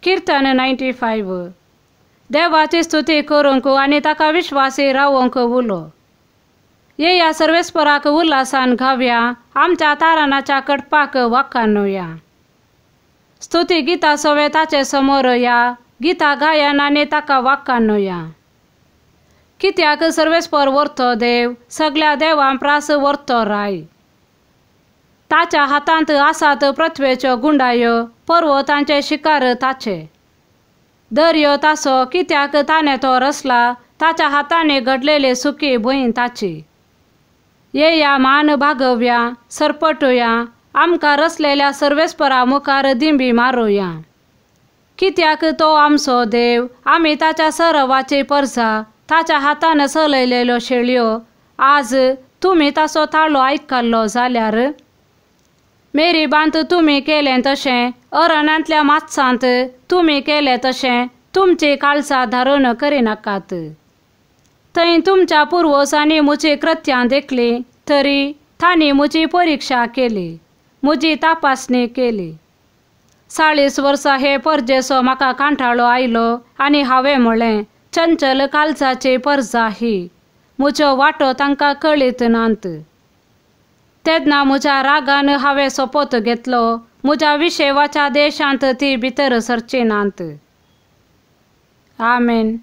कीर्तन 95. देवाची स्तुती करूंक आनी ताका विश्वासी रावूंक उलो. येया सर्वेस्पराक उल्हासान घावया, आमच्या तारणाच्या कडपाक वाखाणुया. स्तुती गिता सवे ताचे समोर या, गिता गायन आनी ताका वाखाणुया. कित्याक सर्वेस्पर वर्तो देव, सगळ्या देवां प्रास वर्तो राय. ताच्या हातांत आसात पृथ्वेच्यो गुंडायो, पर्वतांचे शिकार ताचे. दर्यो तासो, कित्याक ताणे तो रचला, ताच्या हातांनी घडलेली सुकी भुंय ताची. येया मान भागवया, सरपटुया, आमकां रचलेल्या सर्वेस्परा मुखार दिंबी मारुया. कित्याक तो आमचो देव, आमी ताच्या सरवाची परजा, ताच्या हातान चलयलेल्यो शेळयो. आज तुमी ताचो ताळो आयकल्लो जाल्यार मेरीबांत तुमी केलें तशें, अरण्यांतल्या मात्सांत तुमी केलें तशें तुमची काळजां धारण करिनाकात. थंय तुमच्या पुर्वजांनी म्हजी कृत्यां देखली, तरी तांणी म्हजी परिक्षा केली, म्हजी तपासणी केली. 40 वर्सां हे परजेचो म्हाका कांठाळो आयलो आनी हांवें म्हळें, चंचल काळजाची परजा ही, म्हजो वांटो तांकां कळीत नात. तेन्ना म्हज्या रागान हांवें सोपोत घेतलो, म्हज्या विशेवाच्या देशांत ती भितर सरची नात. आमेन.